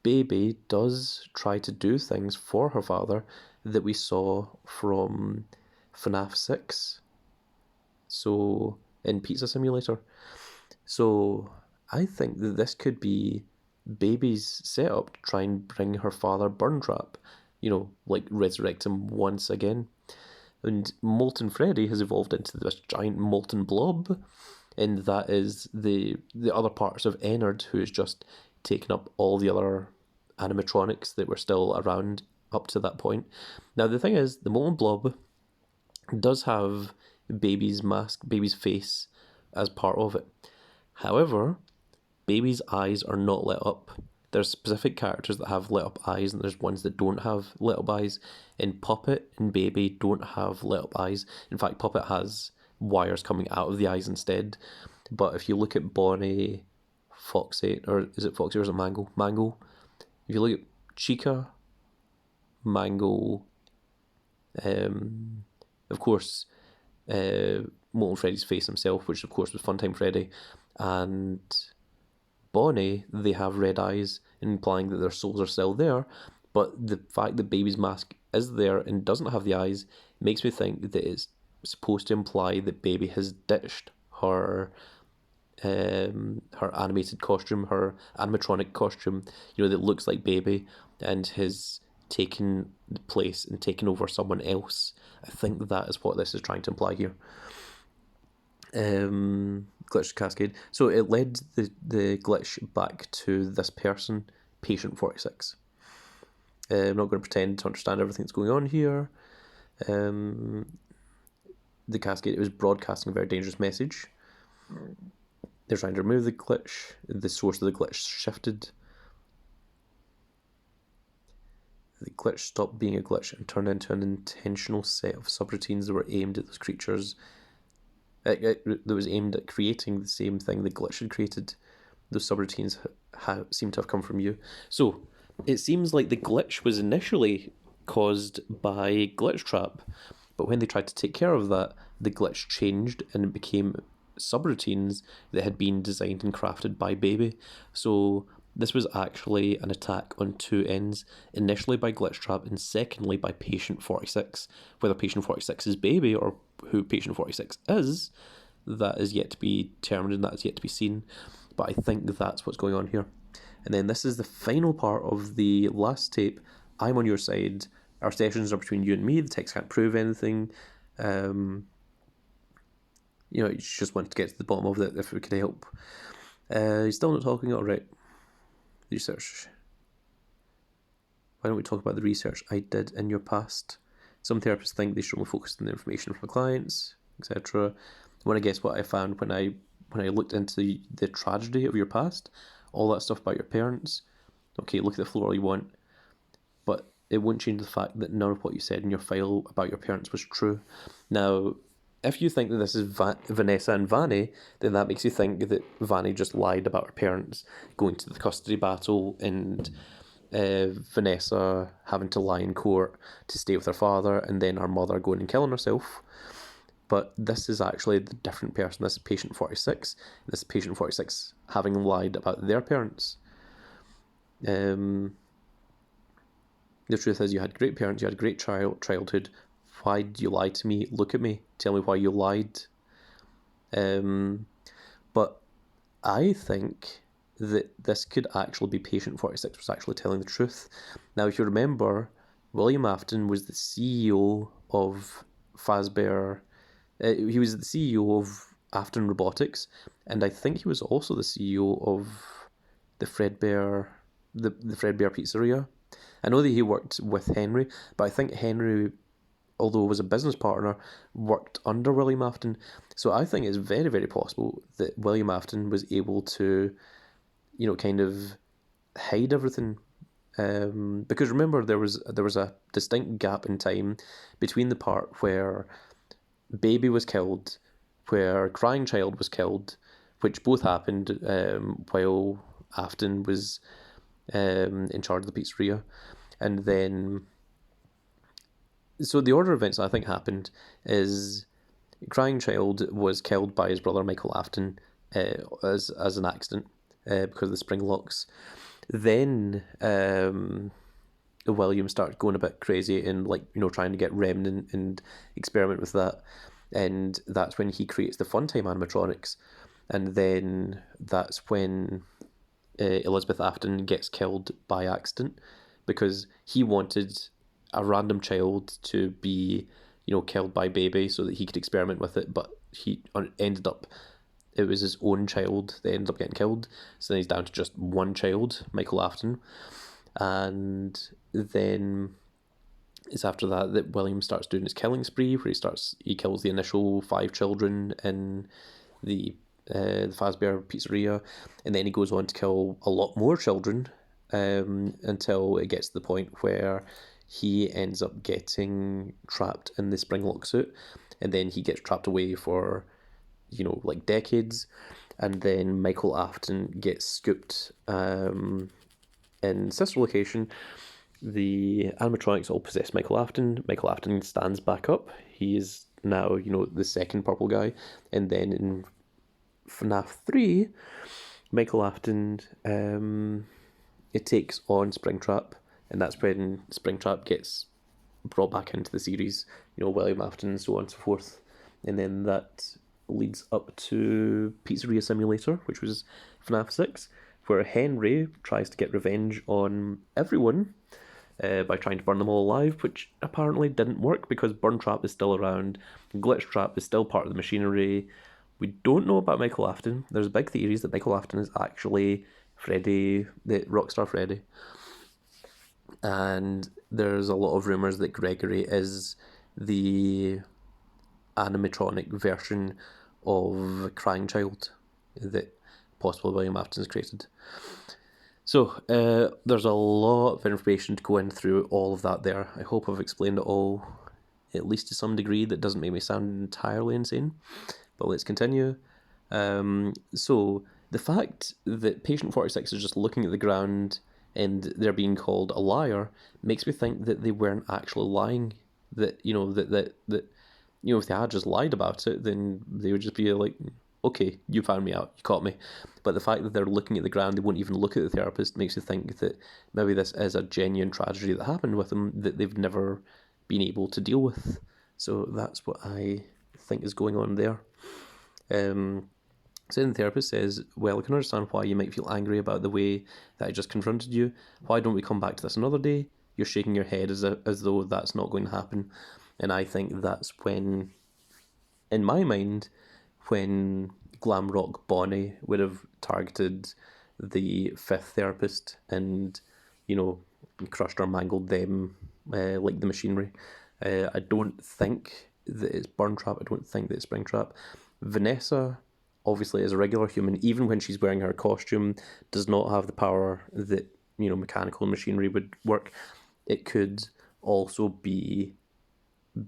Baby does try to do things for her father that we saw from FNAF 6. So, in Pizza Simulator. So, I think that this could be Baby's setup to try and bring her father Burntrap, resurrect him once again. And Molten Freddy has evolved into this giant molten blob, and that is the other parts of Ennard, who has just taken up all the other animatronics that were still around up to that point. Now the thing is, the molten blob does have Baby's mask, Baby's face as part of it. However, Baby's eyes are not lit up. There's specific characters that have lit up eyes, and there's ones that don't have lit up eyes. And Puppet and Baby don't have lit up eyes. In fact, Puppet has wires coming out of the eyes instead. But if you look at Bonnie, Foxy, or is it Foxy or is it Mango? Mango. If you look at Chica, Mango, of course, Molten Freddy's face himself, which of course was Funtime Freddy, and Bonnie, they have red eyes, implying that their souls are still there, but the fact that Baby's mask is there and doesn't have the eyes makes me think that it's supposed to imply that Baby has ditched her animated costume, her animatronic costume, that looks like Baby, and has taken the place and taken over someone else. I think that is what this is trying to imply here. Glitch cascade. So it led the glitch back to this person, Patient 46. I'm not going to pretend to understand everything that's going on here. The cascade, it was broadcasting a very dangerous message. They're trying to remove the glitch. The source of the glitch shifted. The glitch stopped being a glitch and turned into an intentional set of subroutines that were aimed at those creatures. That was aimed at creating the same thing the glitch had created. Those subroutines seem to have come from you. So, it seems like the glitch was initially caused by Glitchtrap, but when they tried to take care of that, the glitch changed and it became subroutines that had been designed and crafted by Baby. So, this was actually an attack on two ends, initially by Glitchtrap and secondly by Patient 46. Whether Patient 46 is Baby or who Patient 46 is, that is yet to be determined and that is yet to be seen. But I think that's what's going on here. And then this is the final part of the last tape, I'm on Your Side, Our sessions are between you and me. The text can't prove anything. You just want to get to the bottom of it if we could help. You're still not talking? All right. Research. Why don't we talk about the research I did in your past? Some therapists think they should only focus on the information from clients, etc. Want to guess what I found when I looked into the tragedy of your past? All that stuff about your parents. Okay, look at the floor all you want, but it won't change the fact that none of what you said in your file about your parents was true. Now, if you think that this is Vanessa and Vanny, then that makes you think that Vanny just lied about her parents going to the custody battle and Vanessa having to lie in court to stay with her father, and then her mother going and killing herself. But this is actually the different person. This is patient 46. This is patient 46 having lied about their parents. The truth is, you had great parents, you had a great childhood. Why do you lie to me? Look at me. Tell me why you lied. But I think that this could actually be patient 46 was actually telling the truth. Now, if you remember, William Afton was the CEO of Fazbear. He was the CEO of Afton Robotics, and I think he was also the CEO of the Fredbear Pizzeria. I know that he worked with Henry, but I think Henry, although was a business partner, worked under William Afton. So I think it's very, very possible that William Afton was able to, kind of hide everything. Because remember, there was a distinct gap in time between the part where Baby was killed, where Crying Child was killed, which both happened while Afton was in charge of the pizzeria. And then, so the order of events I think happened is Crying Child was killed by his brother Michael Afton as an accident because of the spring locks. Then William started going a bit crazy and trying to get Remnant and experiment with that, and that's when he creates the Funtime animatronics, and then that's when Elizabeth Afton gets killed by accident because he wanted a random child to be killed by Baby so that he could experiment with it, but he ended up, it was his own child that ended up getting killed, so then he's down to just one child, Michael Afton. And then it's after that William starts doing his killing spree, where he kills the initial 5 children in the Fazbear Pizzeria, and then he goes on to kill a lot more children until it gets to the point where he ends up getting trapped in the Springlock suit, and then he gets trapped away for decades, and then Michael Afton gets scooped in sister location. The animatronics all possess Michael Afton. Michael Afton stands back up. He is now, the second purple guy. And then in FNAF 3, Michael Afton, it takes on Springtrap. And that's when Springtrap gets brought back into the series. William Afton and so on and so forth. And then that leads up to Pizzeria Simulator, which was FNAF 6, where Henry tries to get revenge on everyone by trying to burn them all alive, which apparently didn't work because Burn Trap is still around, Glitch Trap is still part of the machinery. We don't know about Michael Afton. There's big theories that Michael Afton is actually Freddy, the Rockstar Freddy. And there's a lot of rumours that Gregory is the animatronic version of Crying Child that possibly William Afton's created. So there's a lot of information to go in through all of that there. I hope I've explained it all, at least to some degree, that doesn't make me sound entirely insane. But let's continue. So the fact that patient 46 is just looking at the ground and they're being called a liar makes me think that they weren't actually lying. That if they had just lied about it, then they would just be like, okay, you found me out, you caught me. But the fact that they're looking at the ground, they won't even look at the therapist, makes you think that maybe this is a genuine tragedy that happened with them that they've never been able to deal with. So that's what I think is going on there. So then the therapist says, well, I can understand why you might feel angry about the way that I just confronted you. Why don't we come back to this another day? you're shaking your head as though that's not going to happen. And I think that's when, in my mind, when Glamrock Bonnie would have targeted the fifth therapist and, crushed or mangled them like the machinery. I don't think that it's Burn Trap. I don't think that it's Springtrap. Vanessa, obviously, as a regular human, even when she's wearing her costume, does not have the power that, mechanical machinery would work. It could also be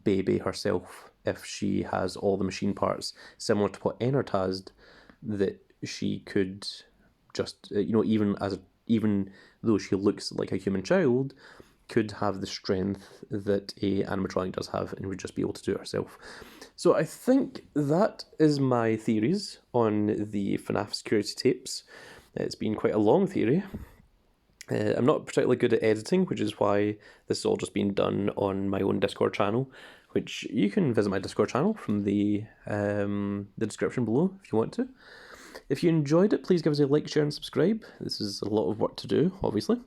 Baby herself if she has all the machine parts, similar to what Ennard has, that she could just, even though she looks like a human child, could have the strength that a animatronic does have and would just be able to do it herself. So I think that is my theories on the FNAF security tapes. It's been quite a long theory. I'm not particularly good at editing, which is why this has all just been done on my own Discord channel, which you can visit my Discord channel from the description below if you want to. If you enjoyed it, please give us a like, share and subscribe. This is a lot of work to do, obviously,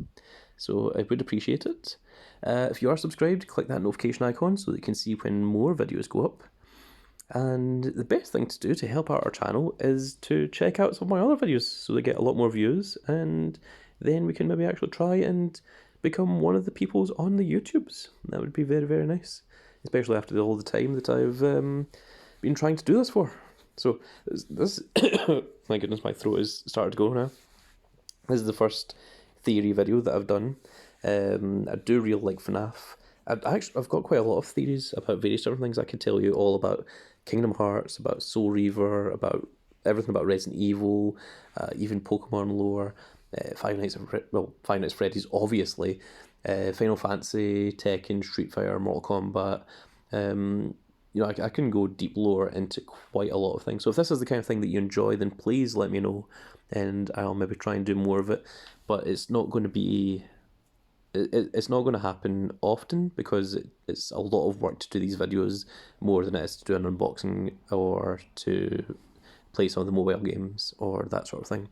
so I would appreciate it. If you are subscribed, click that notification icon so that you can see when more videos go up. And the best thing to do to help out our channel is to check out some of my other videos so they get a lot more views, and then we can maybe actually try and become one of the peoples on the YouTubes. That would be very, very nice, especially after all the time that I've been trying to do this for. So this my goodness, my throat has started to go now. This is the first theory video that I've done. I do really like FNAF. I've got quite a lot of theories about various different things. I could tell you all about Kingdom Hearts, about Soul Reaver, about everything about Resident Evil, even Pokemon lore, Five Nights at Freddy's, obviously, Final Fantasy, Tekken, Street Fighter, Mortal Kombat. I can go deep lore into quite a lot of things. So if this is the kind of thing that you enjoy, then please let me know, and I'll maybe try and do more of it. But it's not going to be... It's not going to happen often because it's a lot of work to do these videos, more than it is to do an unboxing or to play some of the mobile games or that sort of thing.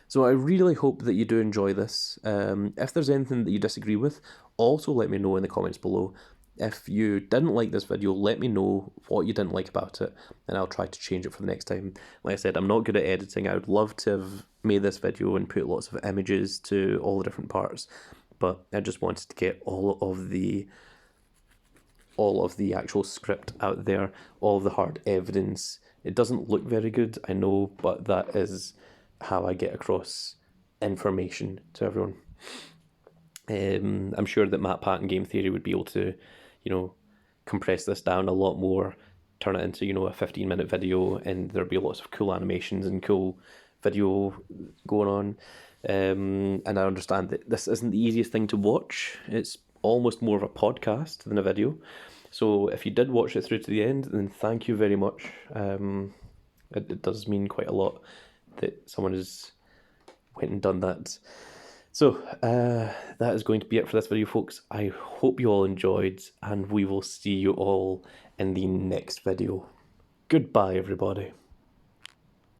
So I really hope that you do enjoy this. If there's anything that you disagree with, also let me know in the comments below. If you didn't like this video, let me know what you didn't like about it, and I'll try to change it for the next time. Like I said, I'm not good at editing. I would love to have made this video and put lots of images to all the different parts, but I just wanted to get all of the actual script out there, all of the hard evidence. It doesn't look very good, I know, but that is how I get across information to everyone. I'm sure that Matt Pat and Game Theory would be able to, compress this down a lot more, turn it into, a 15-minute video, and there'll be lots of cool animations and cool video going on. And I understand that this isn't the easiest thing to watch. It's almost more of a podcast than a video. So if you did watch it through to the end, then thank you very much. It does mean quite a lot that someone has went and done that. So that is going to be it for this video, folks. I hope you all enjoyed, and we will see you all in the next video. Goodbye, everybody.